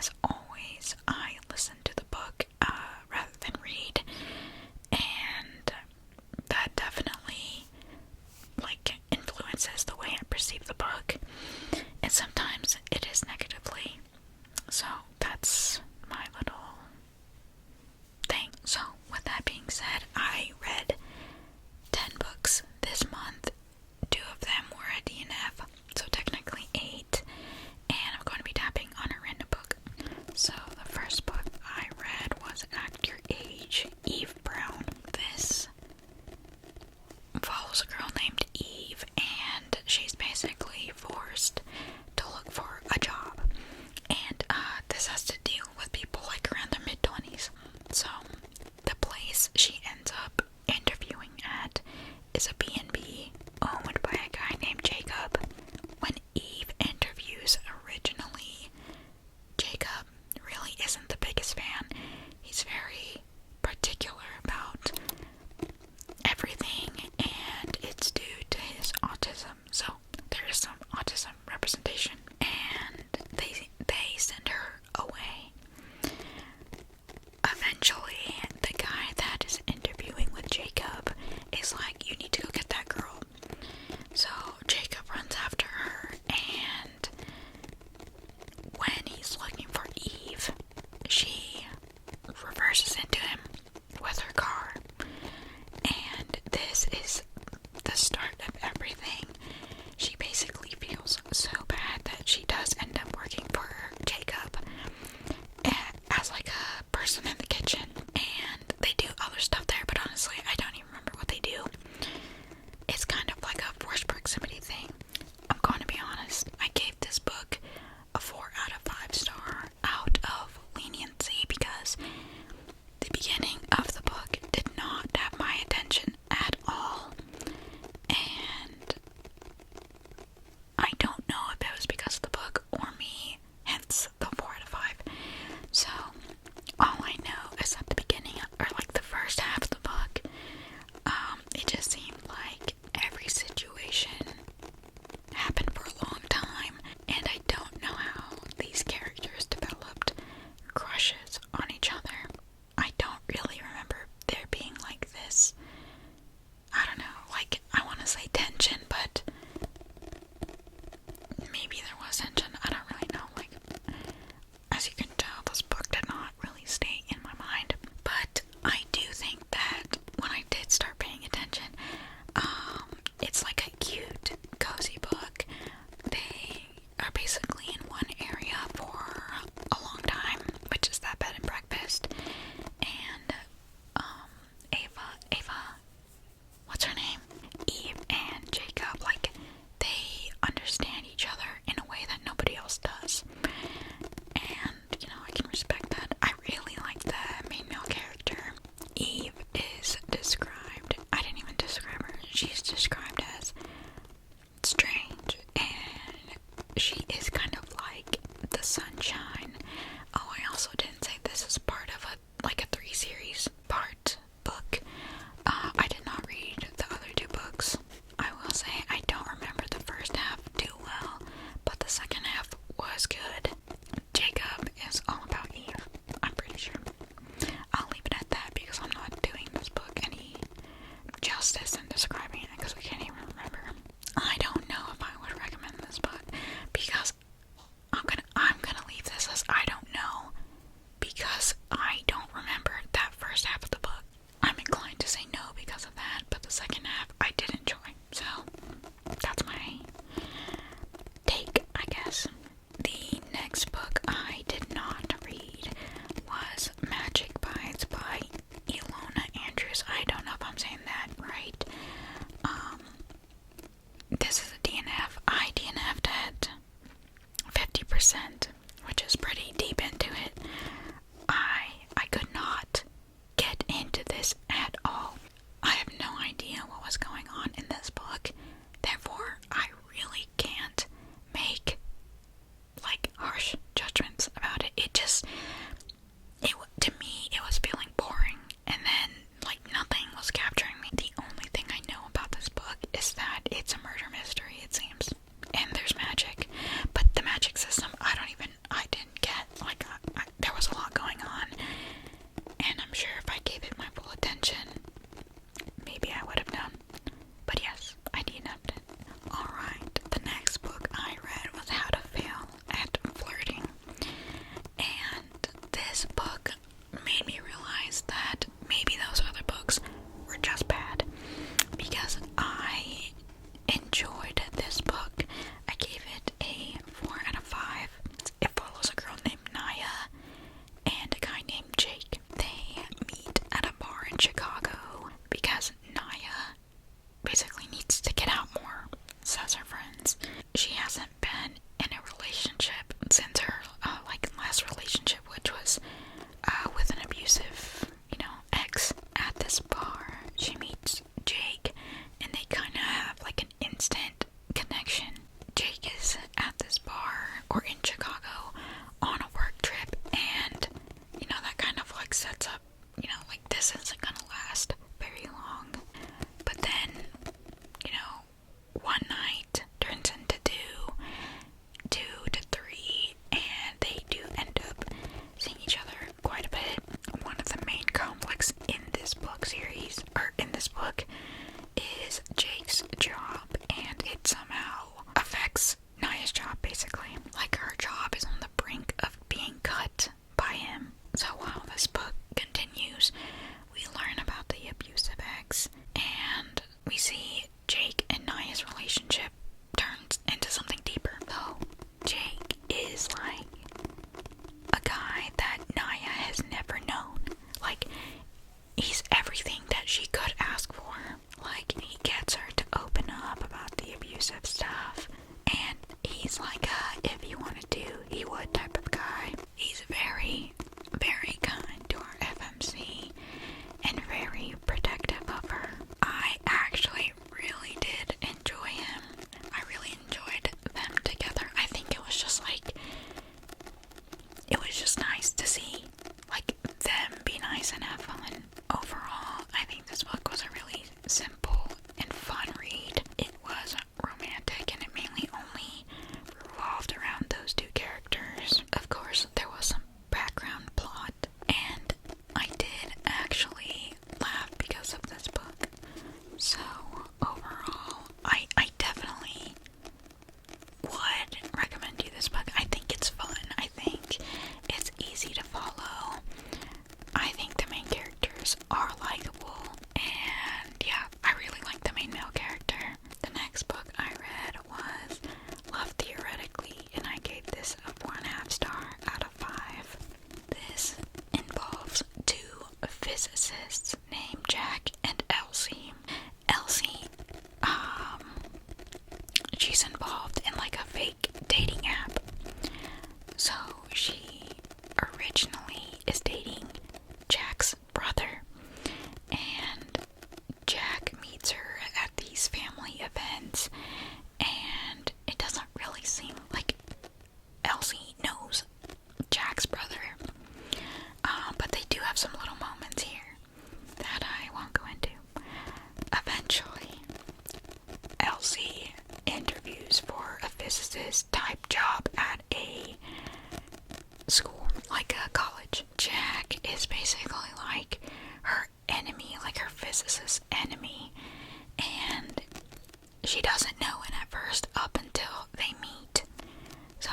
as always, I listen to the book rather than read, and that definitely influences the way I perceive the book, and sometimes it is negatively. So that's my little thing. So with that being said, I read 10 books this month. 2 of them were a DNF, so technically 8, and I'm going to be tapping on a random book. So the first book I read was At Your Age, Eve Brown. This follows a girl named Eve, and she's basically forced to look for a job, and this has to deal with people around their mid-20s. So the place she ends up interviewing at is a B&B owned by a guy named Jacob. When Eve interviews originally, Jacob really isn't the biggest fan. He's very particular about everything, and it's due to his autism. So there is some autism representation, and they send her away. Eventually, the guy that is interviewing with Jacob is like, you need to go get that girl. So Jacob runs after her, and when he's looking for Eve, she reverses into him with her car. And this is the start of everything. She basically feels so bad that she does end up working for Jacob as a person in the kitchen, and they do other stuff there, but honestly I don't even remember what they do. It's kind of like a forced proximity thing. I'm going to be honest, I gave this book a 4 out of 5 star out of leniency because the beginning of the book did not have my attention at all, and I don't know if it was because of the book or me, hence the 4 out of 5. So all I know is at the beginning, or the first half of the book, it just seemed like every situation happened for a long time, and I don't know how these characters developed crushes on each other. I don't really remember there being this, I don't know, I want to say tension, but maybe there was tension, I don't really know. As you can tell, this book did not really stay in my mind, but I do think that when I did start paying attention, it's a cute, cozy book. They are basically in one area for a long time, which is that bed and breakfast, and Ava, what's her name? Eve and Jacob, they understand each other in a way that nobody else does. And, I can respect that. I really like the main male character. Eve is described, I didn't even describe her, she's described as strange, and she is kind of like the sunshine. Oh, I also didn't say this is part of a 3-series part book. I did not read the other 2 books. I will say I don't remember the first half too well, but the second half was good. Jacob is all about Eve, I'm pretty sure. I'll leave it at that because I'm not doing this book any justice in describing it because I can't even remember. I don't know if I would recommend this book because I'm gonna leave this as I don't know, because I don't remember that first half school, like a college. Jack is basically like her enemy, like her physicist enemy, and she doesn't know it at first up until they meet. So,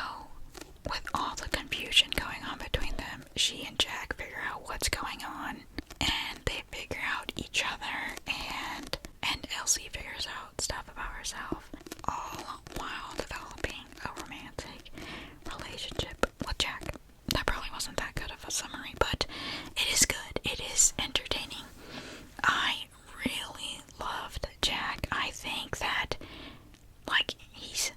with all the confusion going on between them, she and Jack figure out what's going on, and they figure out each other, and Elsie figures out stuff about herself, all while developing a romantic relationship with Jack. That probably wasn't that good of a summary, but it is good. It is entertaining. I really loved Jack. I think that, like, he's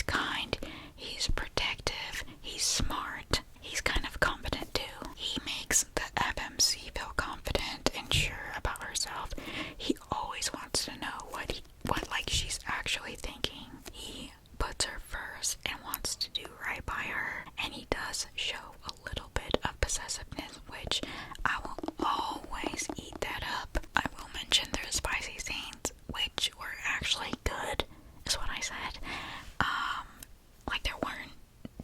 kind, he's protective, he's smart, he's kind of competent too. He makes the FMC feel confident and sure about herself. He always wants to know what like she's actually thinking. He puts her first and wants to do right by her, and he does show a little bit of possessiveness, which I will always eat that up. I will mention their spicy scenes, which were actually good, is what I said. Like, there weren't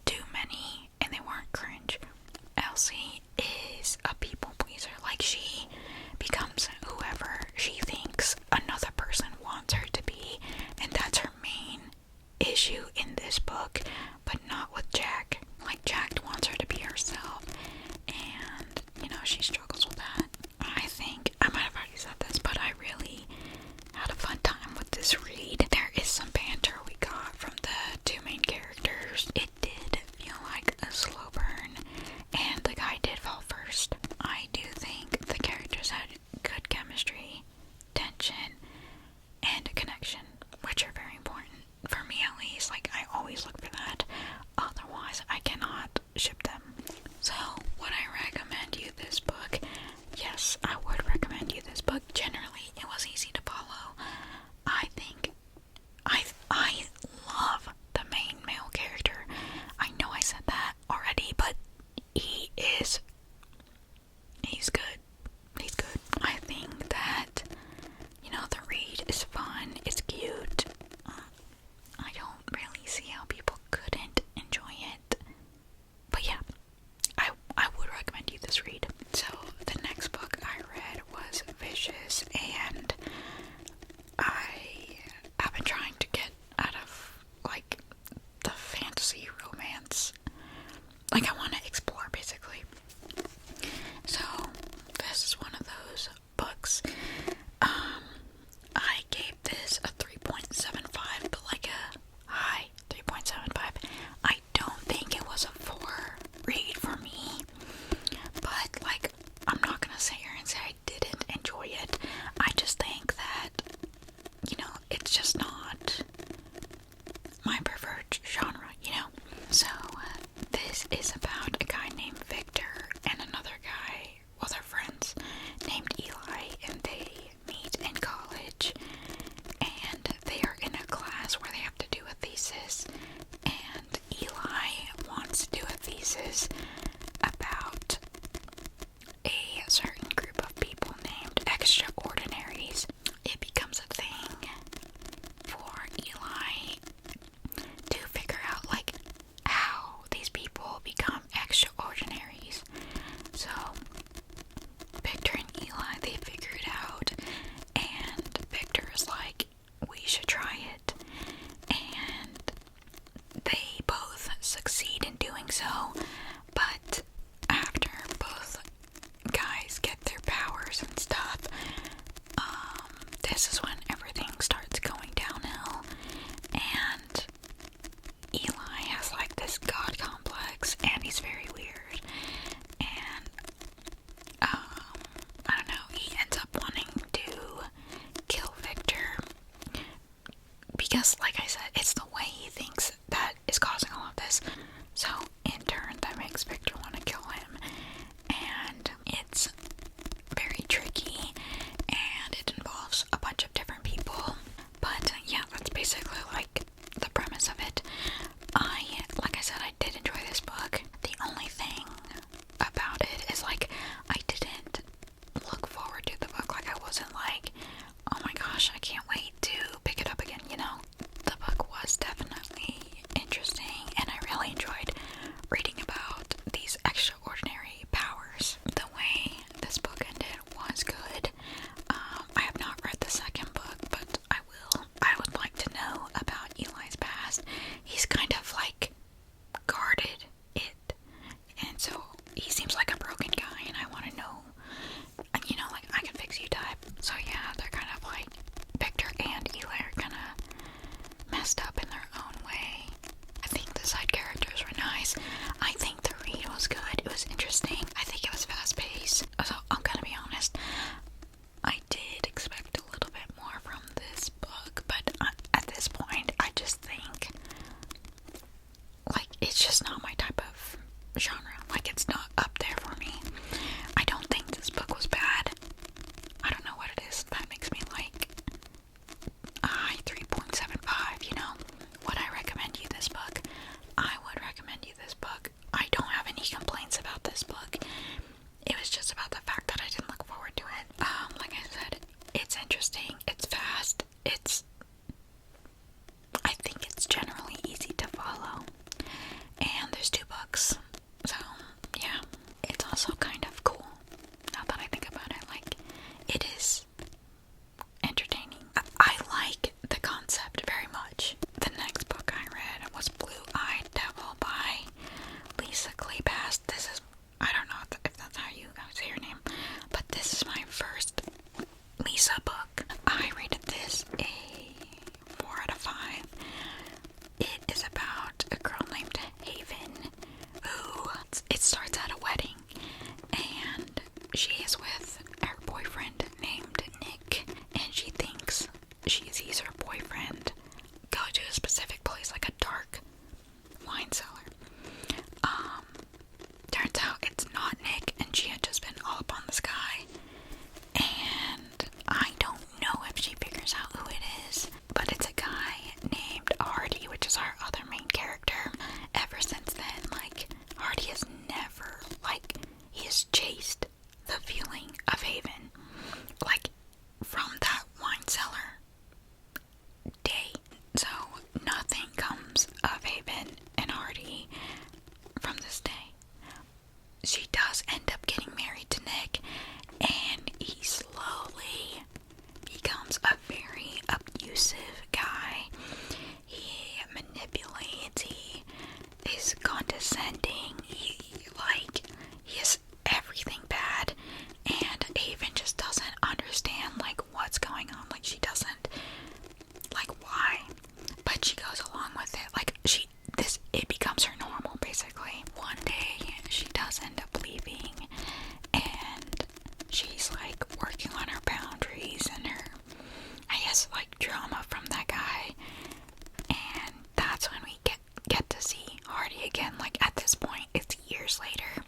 too many, and they weren't cringe. Elsie is a people pleaser. Like, she becomes whoever she thinks another person wants her to be, and that's her main issue in this book, but not with Jack. Like, Jack wants her to be herself, and, you know, she struggles with that. I think, I might have already said this, but I really had a fun time with this read. There is some banter we got from the two main characters. It did feel like a slow burn, and the guy did fall first. I do think the characters had good chemistry, tension, and a connection, which are very important, for me at least. Like, I always look for that, otherwise I cannot ship them. So, would I recommend you this book? Yes, I would recommend you this book. Generally, it was easy to follow. I think I love the main male character. I know I said that already, but he's good. He's good. I think that, you know, the read is fun, it's cute. I don't really see how people couldn't enjoy it. But yeah, I would recommend you this read. So, the next book I read was Vicious, and I've been trying to get out of, like, the fantasy romance. Like, I want to explore, basically. So, this is one of those books. I gave this a 3.75, but like a high 3.75. I don't think it was a 4 read for me, but, like, I'm not gonna sit here and say I didn't enjoy it. I just think that, you know, it's just not my preferred genre, you know? So, this is about a guy named Victor and another guy, well, they're friends, named Eli, and they meet in college, and they are in a class where they have to do a thesis, and Eli wants to do a thesis about a certain group of people named extraordinaries. It becomes a thing for Eli to figure out, like, how these people become extraordinaries. So, Victor and Eli, they figure it out, and Victor is like, we should try it, and they both succeed in doing so, but after both guys get their powers and stuff, this is when everything starts going downhill, and Eli has, like, this god complex, and he's very weird, and, I don't know, he ends up wanting to kill Victor, because, like I said, it's the way he thinks that is causing all of this. So, in turn, that makes Victor want to kill him, and it's very tricky, and it involves a bunch of different people. But yeah, that's basically, like, the premise of it. Like I said, I did enjoy this book. The only Like, it's not up there for me. I don't think this book was bad. I don't know what it is that makes me like a high 3.75, you know? Would I recommend you this book? I would recommend you this book. I don't have any complaints about this book. It was just about the fact that I didn't look forward to it. Like I said, it's interesting, it's fast, I think it's generally easy to follow. And there's 2 books. So, yeah. It's also kind of cool, now that I think about it. Like, it is entertaining. I like the concept very much. The next book I read was Blue-Eyed Devil by Lisa Kleypas. This is, I don't know if that's how you say your name, but this is my first Lisa book. I rated this a 4 out of 5. It is about a girl named Haven who, it starts at a wedding, and she is with her boyfriend named Nick, and she thinks she sees her boyfriend go to a specific place, like a dark wine cellar. Turns out it's not Nick, and she had just been all up on the sky, and I don't know if she figures out who it is, but it's a guy named Hardy, which is our other main character. Ever since then, like, Hardy has never, like, he has chased the feeling of Haven, like, from that wine cellar day. So nothing comes of Haven and Hardy from this day. She does end up getting married to Nick, and he slowly becomes a very abusive guy. He manipulates, he is condescending, he is everything bad, and Haven just doesn't understand, like, what's going on. Like, she doesn't, like, why, but she goes along with it. Like, it becomes her normal, basically. One day, she does end up leaving, and she's, like, working on her boundaries and her, I guess, like, drama from that guy, and that's when we get to see Hardy again. Like, at this point, it's years later,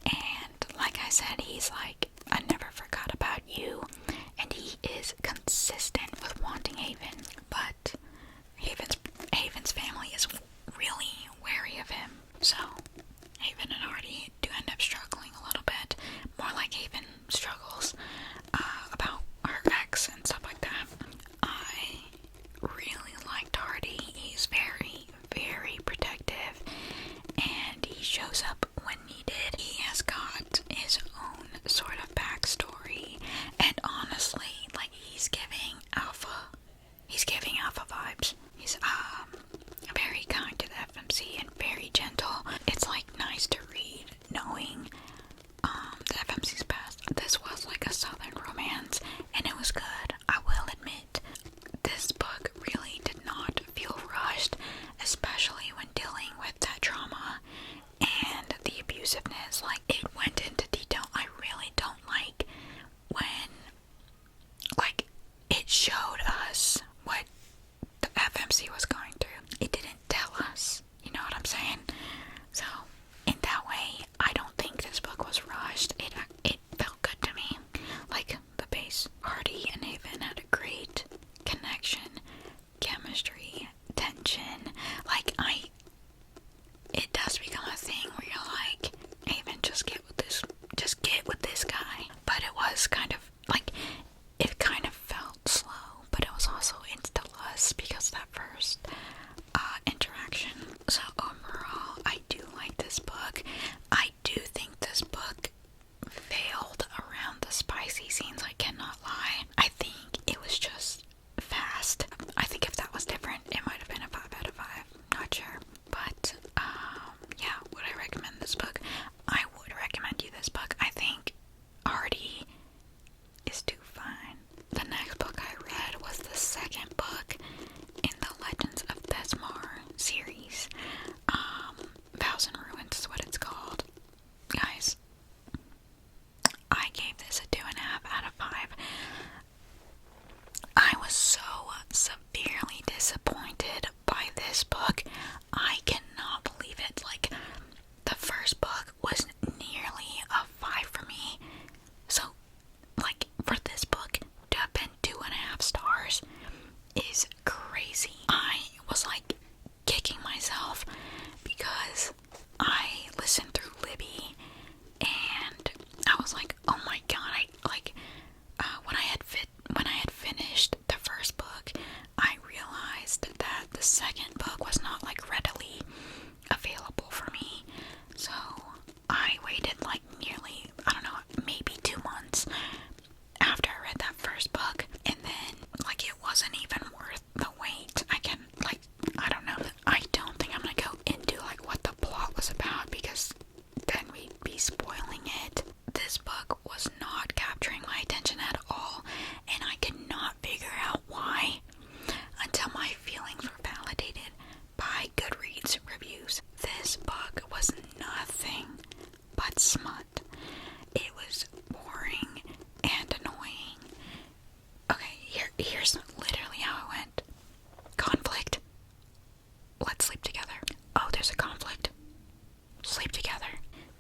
and like I said, he's like, I never forgot about you, and he is consistent with wanting Haven, but Haven's family is really wary of him. So Haven and Hardy do end up struggling a little bit, more like Haven struggles about her ex and stuff like that. I really liked Hardy. He's very, very protective, and he shows up when needed. He has got his own sort of backstory, and honestly, like, he's giving alpha vibes. He's very kind to the FMC and very gentle. It's, like, nice to read knowing the FMC's past. This was like a southern romance, and it was good. I will admit, this book really did not feel rushed, especially when dealing with that trauma and the abusiveness. Like, it went into detail. I really don't like when, like, it showed us what the FMC was going through. It didn't tell us, you know what I'm saying? So, in that way, I don't think this book was rushed. It felt good to me. Like, the base, Hardy and Haven had a great connection, chemistry, tension. Like, it does become a thing where you're like, Haven, just get with this smut. It was boring and annoying. Okay, here's literally how it went. Conflict. Let's sleep together. Oh, there's a conflict. Sleep together.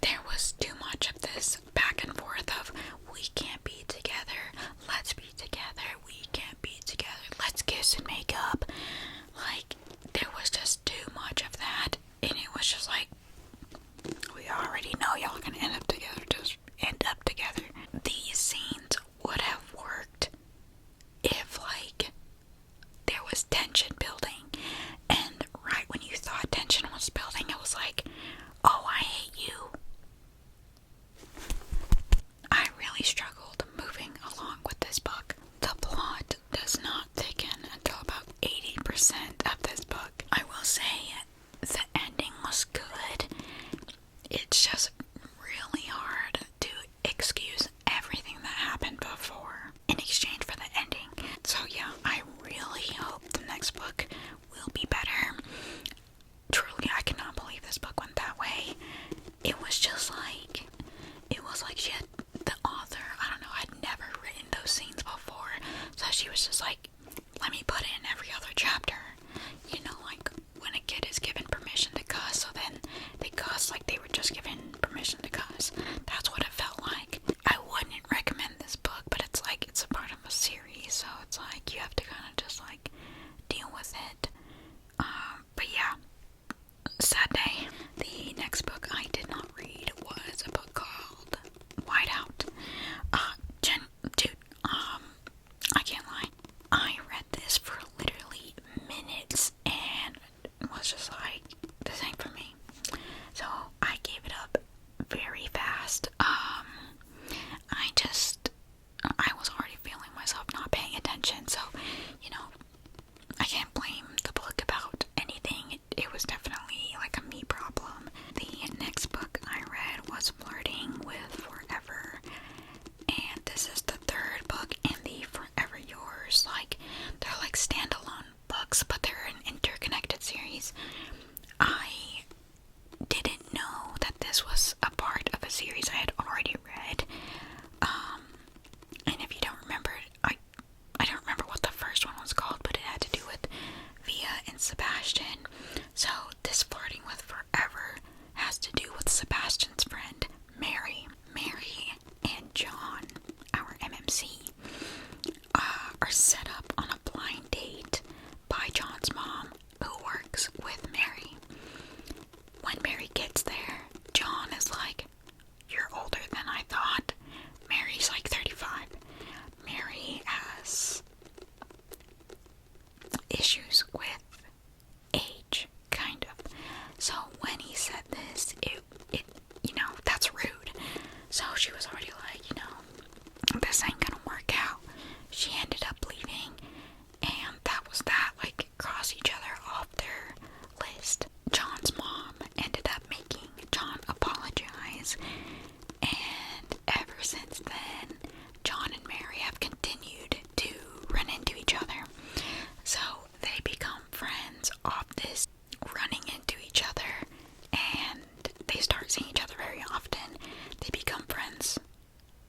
There was too much of this back and forth of, we can't be together, let's be together, we can't be together, let's kiss and make up. Like, there was just too much of that, and it was just like, we already know y'all are gonna end up together, just end up together. These scenes would have worked if, like, there was tension building, and right when you thought tension was building, it was like, oh, I hate you. I really struggled moving along with this book. The plot does not thicken until about 80% of this book. I will say the ending was good. It's just really hard to excuse everything that happened before in exchange for the ending. So yeah, I really hope the next book will be better. Truly, I cannot believe this book went that way. It was just like, she had, the author, I don't know, I'd never written those scenes before, so she was just like, let me put it in every other chapter. You know, like, when a kid is given permission to cuss, so then they cuss like they were just given permission to cuss. That's what it felt like. I wouldn't recommend this book, but it's like, it's a part of a series, so it's like, you have to kind of just, like, deal with it. But yeah, sad day. The next book I did not read was a book called Whiteout. Dude, I can't lie. I read this for literally minutes and was just like, this ain't for me. So I gave it up very fast. I was already feeling myself not paying attention, so, you know, I can't blame the book about anything. It was definitely like a me problem. The next book I read was Flirting with Forever, and this is the third book in the Forever Yours. Like, they're like standalone books, but they're an interconnected series. I didn't know that this was a part of a series I had already read. And if you don't remember, I don't remember what the first one was called, but it had to do with Via and Sebastian. So this Flirting with Forever has to do with Sebastian's friend, Mary. Mary and John, our MMC, are set up on a blind date by John's mom, who works with Mary. When Mary gets there, John is like, you're older than I thought. Mary's like 35. Mary has issues with age, kind of. So when he said this, it you know, that's rude. So she was already like, you know, this ain't gonna work out. She ended up leaving, and that was that. Like, cross each other off their list. John's mom ended up making John apologize, and ever since then, John and Mary have continued to run into each other. So they become friends off this running into each other, and they start seeing each other very often. They become friends,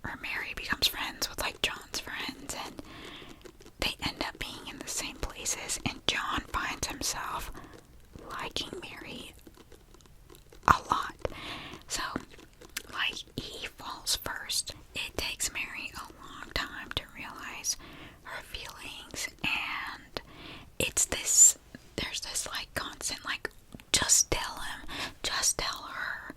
or Mary becomes friends with like John's friends, and they end up being in the same places, and John finds himself liking Mary a lot. So, like, he falls first. It takes Mary a long time to realize her feelings, and it's this, there's this like constant like, just tell him, just tell her,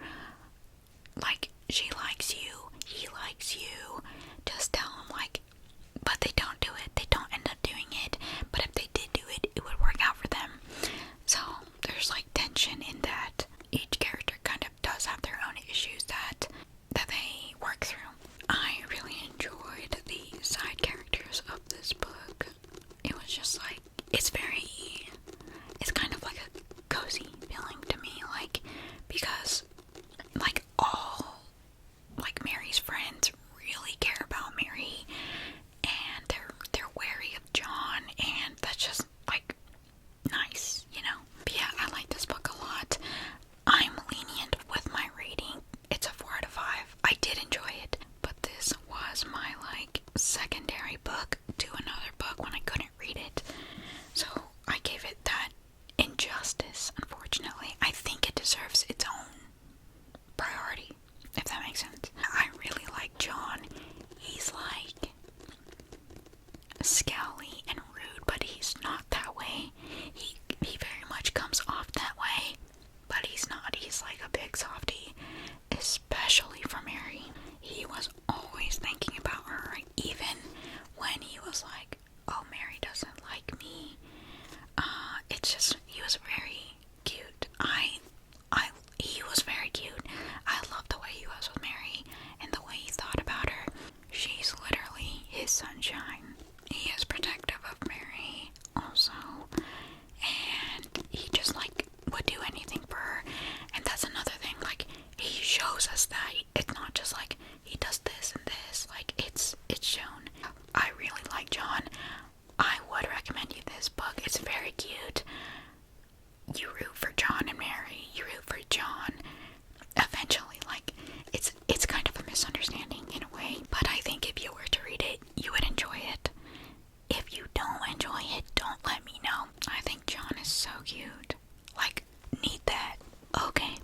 like, she likes you, he likes you, just tell him, like, but they don't do it, they don't end up doing it, but if they did do it, it would work out for them. So there's like tension in that. Each character kind of does have their own issues that they work through. I really enjoyed the side characters of this book. It was just like, it's kind of like a cozy feeling to me, like, because like all does that. It's not just like he does this and this. Like it's shown. I really like John. I would recommend you this book. It's very cute. You root for John and Mary. You root for John. Eventually, like it's kind of a misunderstanding in a way, but I think if you were to read it, you would enjoy it. If you don't enjoy it, don't let me know. I think John is so cute. Like, need that. Okay,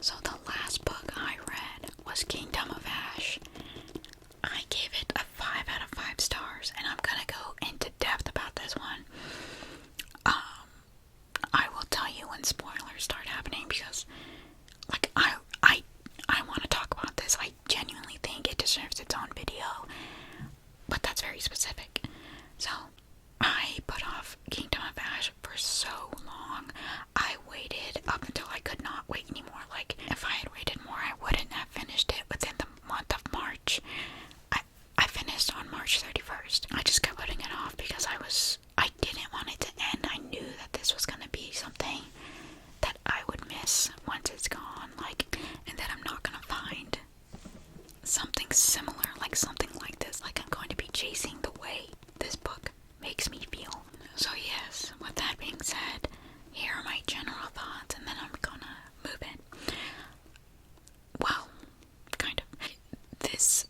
so the last book I read was Kingdom of Ash. I gave it a 5 out of 5 stars, and I'm gonna go into depth about this one. I will tell you when spoilers start happening, because like I want to talk about this. I genuinely think it deserves its own video, but that's very specific. So I put off Kingdom of Ash for so long. I waited up until I could not wait anymore. Like, if I had waited more, I wouldn't have finished it within the month of March. I finished on March 31st. I just kept putting it off because I didn't want it to end. I knew that this was gonna be something that I would miss once it's gone, like, and that I'm not gonna find something similar, like something like this. Like, I'm going to be chasing the way this book makes me feel. So yes, with that being said, here are my general thoughts, and then I'm gonna move in. Well, kind of. This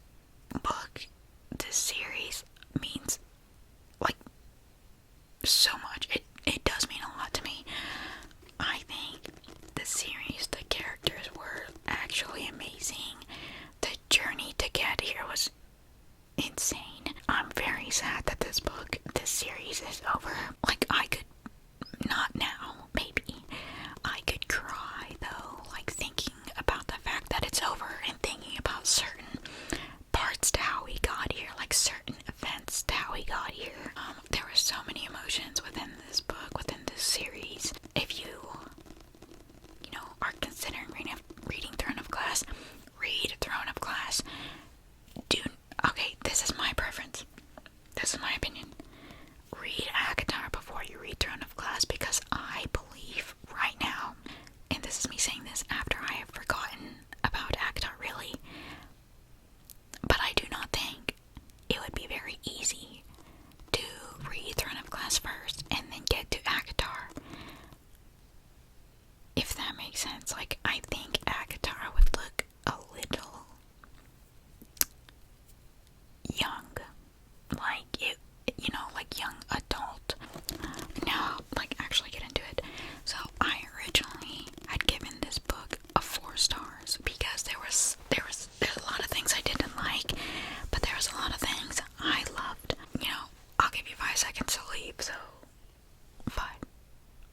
book, this series means, like, so much. It does mean a lot to me. I think the series, the characters were actually amazing. The journey to get here was insane. I'm very sad that this series is over. Like, I could, not now, maybe, I could cry though, like thinking about the fact that it's over and thinking about certain parts to how we got here, like certain events to how we got here. There were so many emotions within this book, within this series. If you are considering reading Throne of Glass, read Throne of Glass. Okay, this is my preference. This is my opinion. Read ACOTAR before you read Throne of Glass, because I believe right now, and this is me saying this after I have forgotten about ACOTAR really, but I do not think it would be very easy to read Throne of Glass first and then get to ACOTAR. If that makes sense. Like, I think ACOTAR would look a little young. Like, like young adult. Now, like, actually get into it. So, I originally had given this book a 4 stars because there's a lot of things I didn't like, but there was a lot of things I loved. I'll give you 5 seconds to leave, so 5,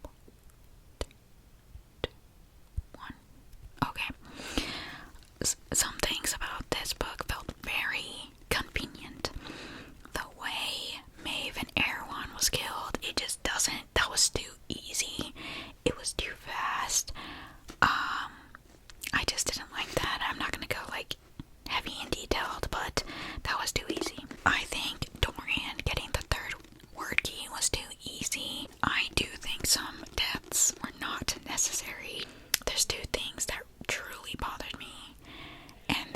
4, 3, 2, 1. Okay. Some things about this book felt very convenient. The way Maeve and Erewhon was killed, it just doesn't. That was too easy. It was too fast. I just didn't like that. I'm not gonna go like heavy and detailed, but that was too easy. I think Dorian getting the 3rd word key was too easy. I do think some deaths were not necessary. There's 2 things that truly bothered me, and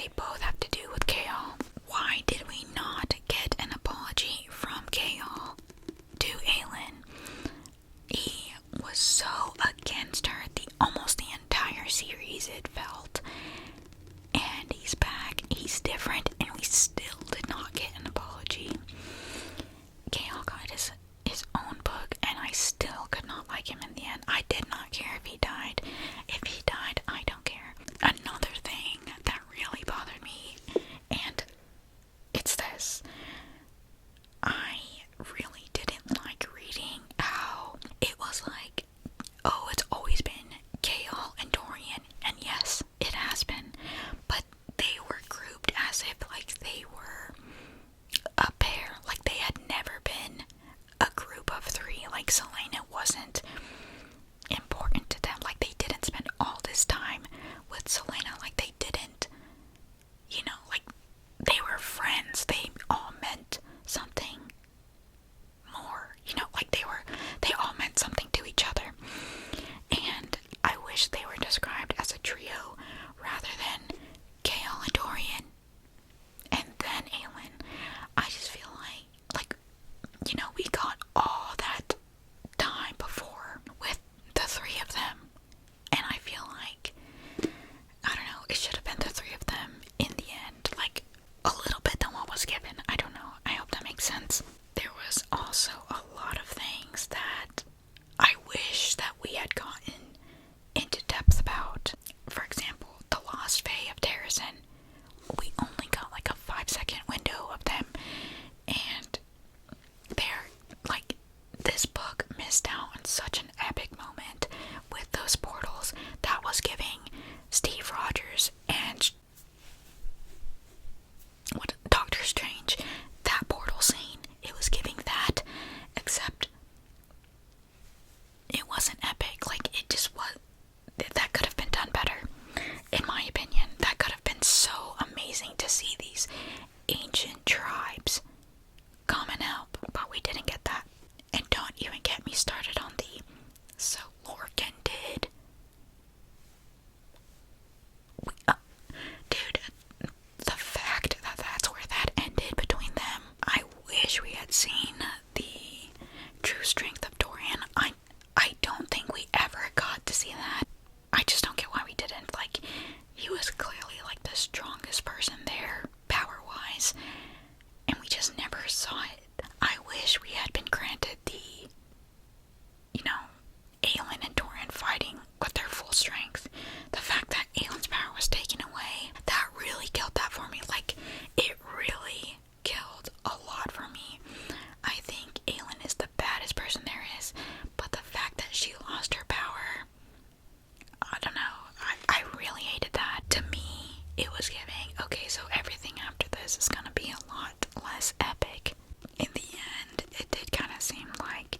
it was giving, okay, so everything after this is gonna be a lot less epic. In the end, it did kind of seem like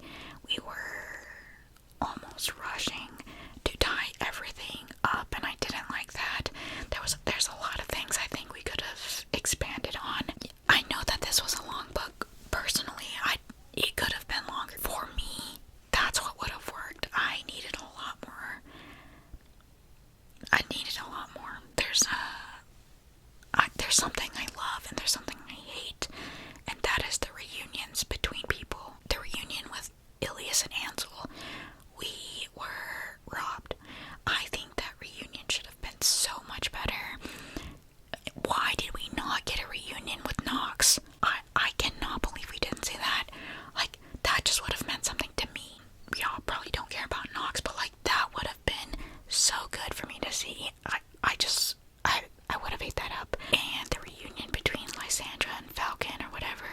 we were almost rushing to tie everything up, and I didn't like that. There's a lot of things I think we could have expanded on. I know that this was a long book. Personally, it could have been longer. For me, that's what would have worked. I needed a lot more. There's something I love and there's something I hate, and that is the reunions between people. The reunion with Ilias and Ansel. We were robbed. I think that reunion should have been so much better. Why did we not get a reunion with Nox? I cannot believe we didn't see that. Like, that just would have meant something to me. Y'all probably don't care about Nox, but like, that would have been so good for me to see. I would have ate that up. And the reunion between Lysandra and Falcon or whatever,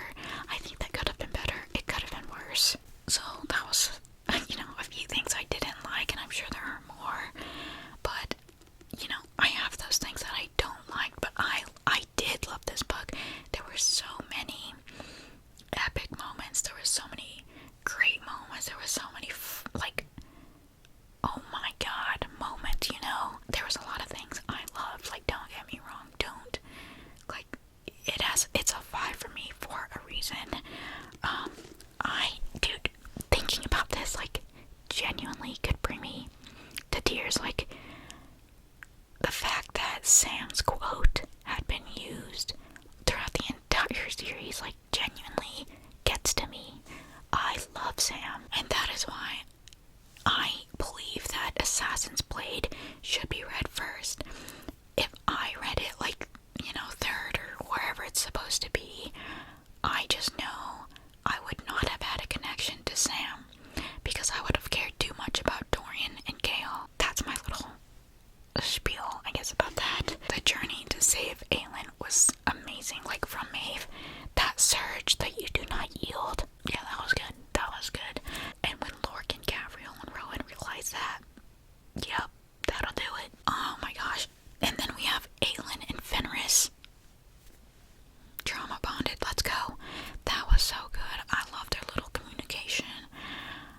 I think that could have been better. It could have been worse. So that was, a few things I didn't like, and I'm sure there are more. But, I have those things that I don't like, but I did love this book. There were so many epic moments. There were so many great moments. There were so many, oh my god, moments, There was a lot of things I loved. Like, don't get me wrong. It's a 5 for me for a reason. Dude, thinking about this, genuinely could bring me to tears. The fact that Sam's quote had been used throughout the entire series, genuinely gets to me. I love Sam, and that is why I believe that Assassin's Blade should be read first. If I read it third or wherever it's supposed to be, I just know I would not have had a connection to Sam because I would have cared too much about Dorian and Gale. That's my little spiel, I guess, about that. The journey to save Aelin was amazing. From Maeve, that surge that you do not yield. Yeah, that was good. That was good. And when Lorcan, Gavriel, and Rowan realized that, yep, that'll do it. Oh my gosh. And then we have Aelin and Fenris. Drama bonded. Let's go. That was so good. I love their little communication.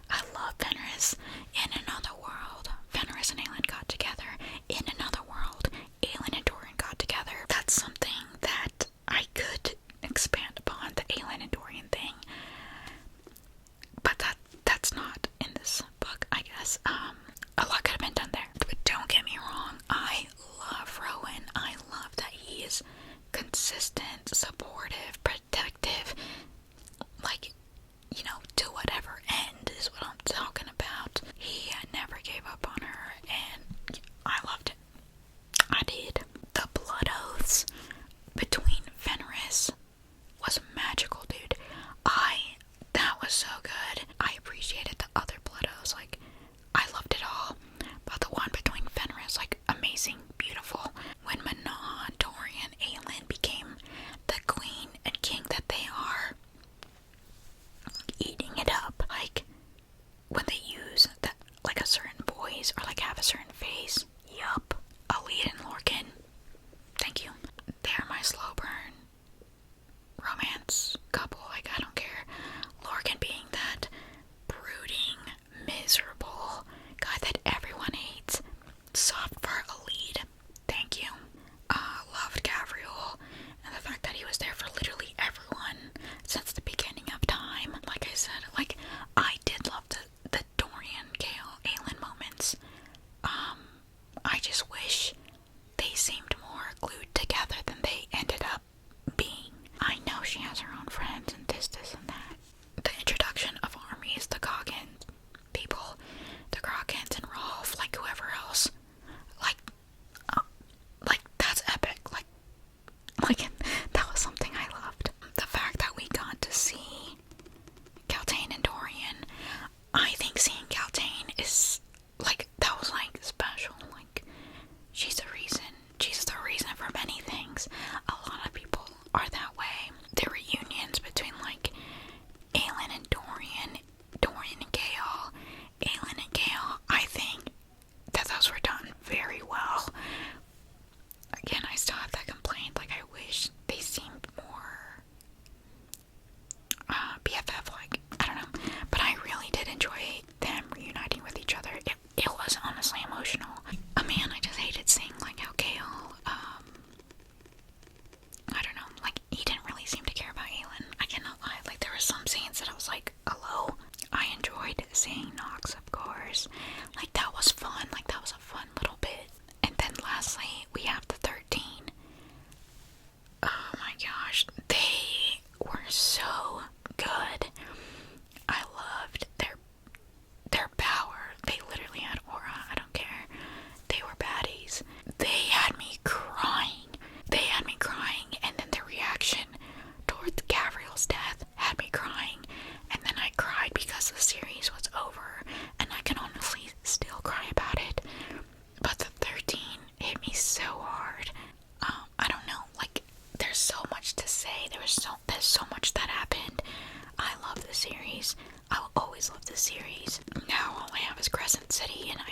I love Fenris. In another world, Fenris and Aelin got together. In another world, Aelin and Dorian got together. That's something that I could expand upon, the Aelin and Dorian thing. But that's not in this book, I guess. A lot could have been done there. But don't get me wrong, I love Rowan. I love that he is consistent, supportive, protective. To whatever end is what I'm talking about. He never gave up on her, and I loved it. I did. The blood oaths between Fenris was magical, dude. That was so good. I appreciated the other blood oaths. I loved it all. But the one between Fenris, amazing, beautiful. When Manon, Dorian, Aelin became the queen and king that they are, eating it up. When they use that, a certain voice or have a certain face. Yup. Aaliyah and Lorcan. Thank you. They're my slow burn romance couple. I don't care. Lorcan being that brooding, miserable guy that everyone hates. Soft for a lead. Thank you. Loved Gavriel and the fact that he was there for literally everyone since the beginning of time. Like I said, I did love the Dorian, Gale, Aelin moments. I just wish they seemed more glued together than they ended up being. I know she has her own friends and this and that. The introduction of armies, the Goggins people, the Groggins and Rolf, whoever else, that's epic. That was something I loved. The fact that we got to see Kaltain and Dorian, I think seeing Kaltain is that was special. She's the reason. She's the reason for many things. A lot of people are that way. The reunions between Aelin and Dorian, Dorian and Gale, Aelin and Gale, I think that those were done very well. Again, I still series. I will always love this series. Now all I have is Crescent City, and I